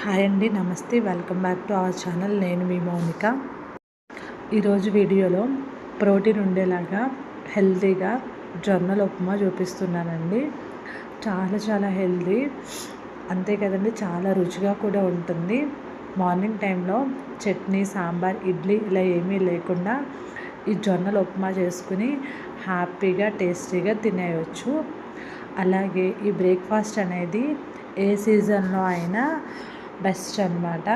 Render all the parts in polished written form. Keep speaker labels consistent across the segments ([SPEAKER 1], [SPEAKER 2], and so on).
[SPEAKER 1] Hi అండి, నమస్తే. Welcome back to our channel. నేను మీ మౌనిక. ఈరోజు వీడియోలో ప్రోటీన్ ఉండేలాగా హెల్తీగా జొన్నల ఉప్మా చూపిస్తున్నానండి. చాలా హెల్తీ, అంతే కదండి, చాలా రుచిగా కూడా ఉంటుంది. మార్నింగ్ టైంలో చట్నీ, సాంబార్, ఇడ్లీ ఇలా ఏమీ లేకుండా ఈ జొన్నల ఉప్మా చేసుకుని హ్యాపీగా టేస్టీగా తినేయచ్చు. అలాగే ఈ బ్రేక్ఫాస్ట్ అనేది ఏ సీజన్లో అయినా బెస్ట్ అన్నమాట.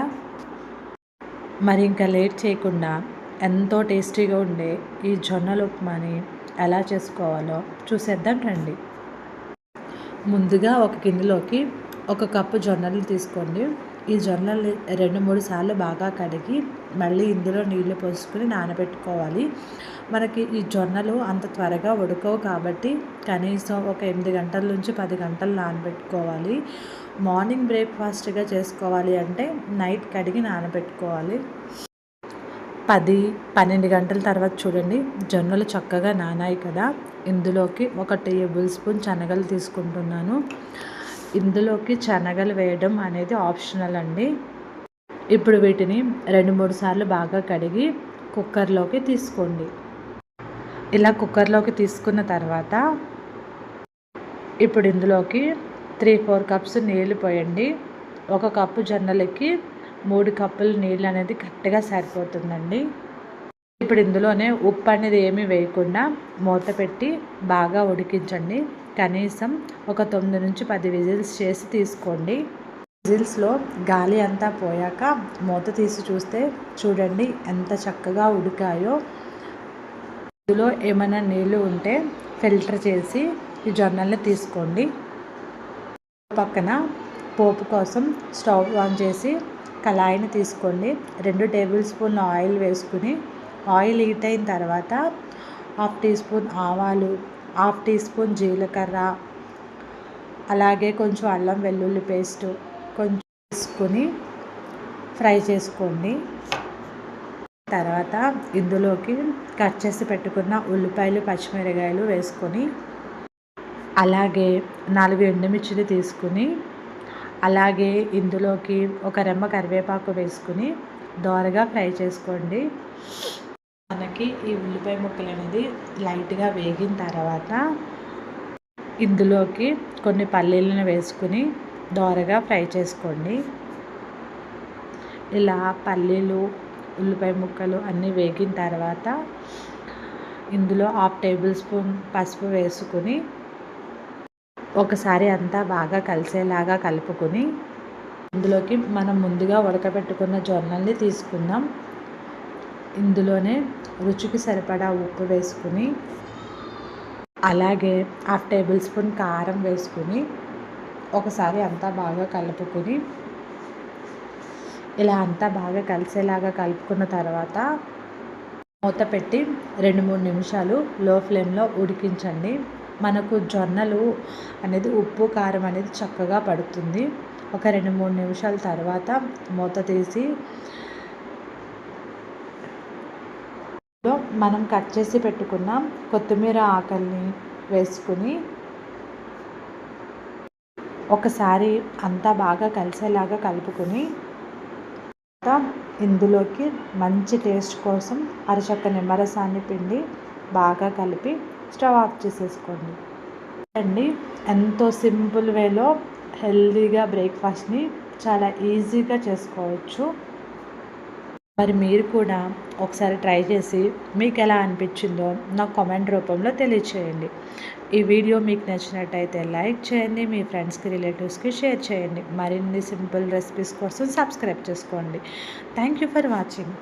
[SPEAKER 1] మరి ఇంకా లేట్ చేయకుండా ఎంతో టేస్టీగా ఉండే ఈ జొన్నల ఉప్మాని ఎలా చేసుకోవాలో చూసేద్దాం రండి. ముందుగా ఒక గిన్నెలోకి 1 కప్పు జొన్నలు తీసుకోండి. ఈ జొన్నలు 2-3 సార్లు బాగా కడిగి మళ్ళీ ఇందులో నీళ్లు పోసుకుని నానబెట్టుకోవాలి. మనకి ఈ జొన్నలు అంత త్వరగా ఉడకవు కాబట్టి కనీసం ఒక 8 గంటల నుంచి 10 గంటలు నానబెట్టుకోవాలి. మార్నింగ్ బ్రేక్ఫాస్ట్గా చేసుకోవాలి అంటే నైట్ కడిగి నానబెట్టుకోవాలి. 10-12 గంటల తర్వాత చూడండి, జొన్నలు చక్కగా నానాయి కదా. ఇందులోకి 1 టేబుల్ స్పూన్ శనగలు తీసుకుంటున్నాను. ఇందులోకి శనగలు వేయడం అనేది ఆప్షనల్ అండి. ఇప్పుడు వీటిని 2-3 సార్లు బాగా కడిగి కుక్కర్లోకి తీసుకోండి. ఇలా కుక్కర్లోకి తీసుకున్న తర్వాత ఇప్పుడు ఇందులోకి 3-4 కప్స్ నీళ్ళు పోయండి. 1 కప్పు జొన్నలకి 3 కప్పులు నీళ్ళు అనేది కరెక్ట్గా సరిపోతుందండి. ఇప్పుడు ఇందులోనే ఉప్పు అనేది ఏమీ వేయకుండా మూత పెట్టి బాగా ఉడికించండి. కనీసం ఒక 9 నుంచి 10 విజిల్స్ చేసి తీసుకోండి. విజిల్స్లో గాలి అంతా పోయాక మూత తీసి చూస్తే చూడండి ఎంత చక్కగా ఉడికాయో. ఇందులో ఏమైనా నీళ్ళు ఉంటే ఫిల్టర్ చేసి ఈ జొన్నల్ని తీసుకోండి. పక్కన పోపు కోసం స్టవ్ ఆన్ చేసి కళాయిని తీసుకోండి. 2 టేబుల్ స్పూన్ల ఆయిల్ వేసుకుని ఆయిల్ హీట్ అయిన తర్వాత 1/2 టీ స్పూన్ ఆవాలు, 1/2 టీ స్పూన్ జీలకర్ర, అలాగే కొంచెం అల్లం వెల్లుల్లి పేస్టు కొంచెం వేసుకొని ఫ్రై చేసుకోండి. తర్వాత ఇందులోకి కట్ చేసి పెట్టుకున్న ఉల్లిపాయలు, పచ్చిమిరపకాయలు వేసుకొని, అలాగే 4 ఎండుమిర్చిని తీసుకుని, అలాగే ఇందులోకి ఒక రెమ్మ కరివేపాకు వేసుకుని దోరగా ఫ్రై చేసుకోండి. మనకి ఈ ఉల్లిపాయ ముక్కలు అనేది లైట్గా వేగిన తర్వాత ఇందులోకి కొన్ని పల్లీలను వేసుకుని దోరగా ఫ్రై చేసుకోండి. ఇలా పల్లీలు, ఉల్లిపాయ ముక్కలు అన్నీ వేగిన తర్వాత ఇందులో 1/2 టేబుల్ స్పూన్ పసుపు వేసుకుని ఒకసారి అంతా బాగా కలిసేలాగా కలుపుకొని ఇందులోకి మనం ముందుగా ఉడకబెట్టుకున్న జొన్నల్ని తీసుకుందాం. ఇందులోనే రుచికి సరిపడా ఉప్పు వేసుకుని, అలాగే 1/2 టేబుల్ స్పూన్ కారం వేసుకుని ఒకసారి అంతా బాగా కలుపుకొని ఇలా అంతా బాగా కలిసేలాగా కలుపుకున్న తర్వాత మూత పెట్టి 2-3 నిమిషాలు లో ఫ్లేమ్లో ఉడికించండి. మనకు జొన్నలు అనేది ఉప్పు కారం అనేది చక్కగా పడుతుంది. ఒక 2-3 నిమిషాల తర్వాత మూత తీసి మనం కట్ చేసి పెట్టుకున్న కొత్తిమీర ఆకుల్ని వేసుకుని ఒకసారి అంతా బాగా కలిసేలాగా కలుపుకొని ఇందులోకి మంచి టేస్ట్ కోసం అరచక్క నిమ్మరసాన్ని పిండి బాగా కలిపి స్టవ్ ఆఫ్ చేసేసుకోండి. అండి, ఎంతో సింపుల్ వేలో హెల్తీగా బ్రేక్ఫాస్ట్ని చాలా ఈజీగా చేసుకోవచ్చు. మరి మీరు కూడా ఒకసారి ట్రై చేసి మీకు ఎలా అనిపించిందో నాకు కామెంట్ రూపంలో తెలియచేయండి. ఈ వీడియో మీకు నచ్చినట్టయితే లైక్ చేయండి, మీ ఫ్రెండ్స్కి, రిలేటివ్స్కి షేర్ చేయండి. మరిన్ని సింపుల్ రెసిపీస్ కోసం సబ్స్క్రైబ్ చేసుకోండి. Thank you for watching.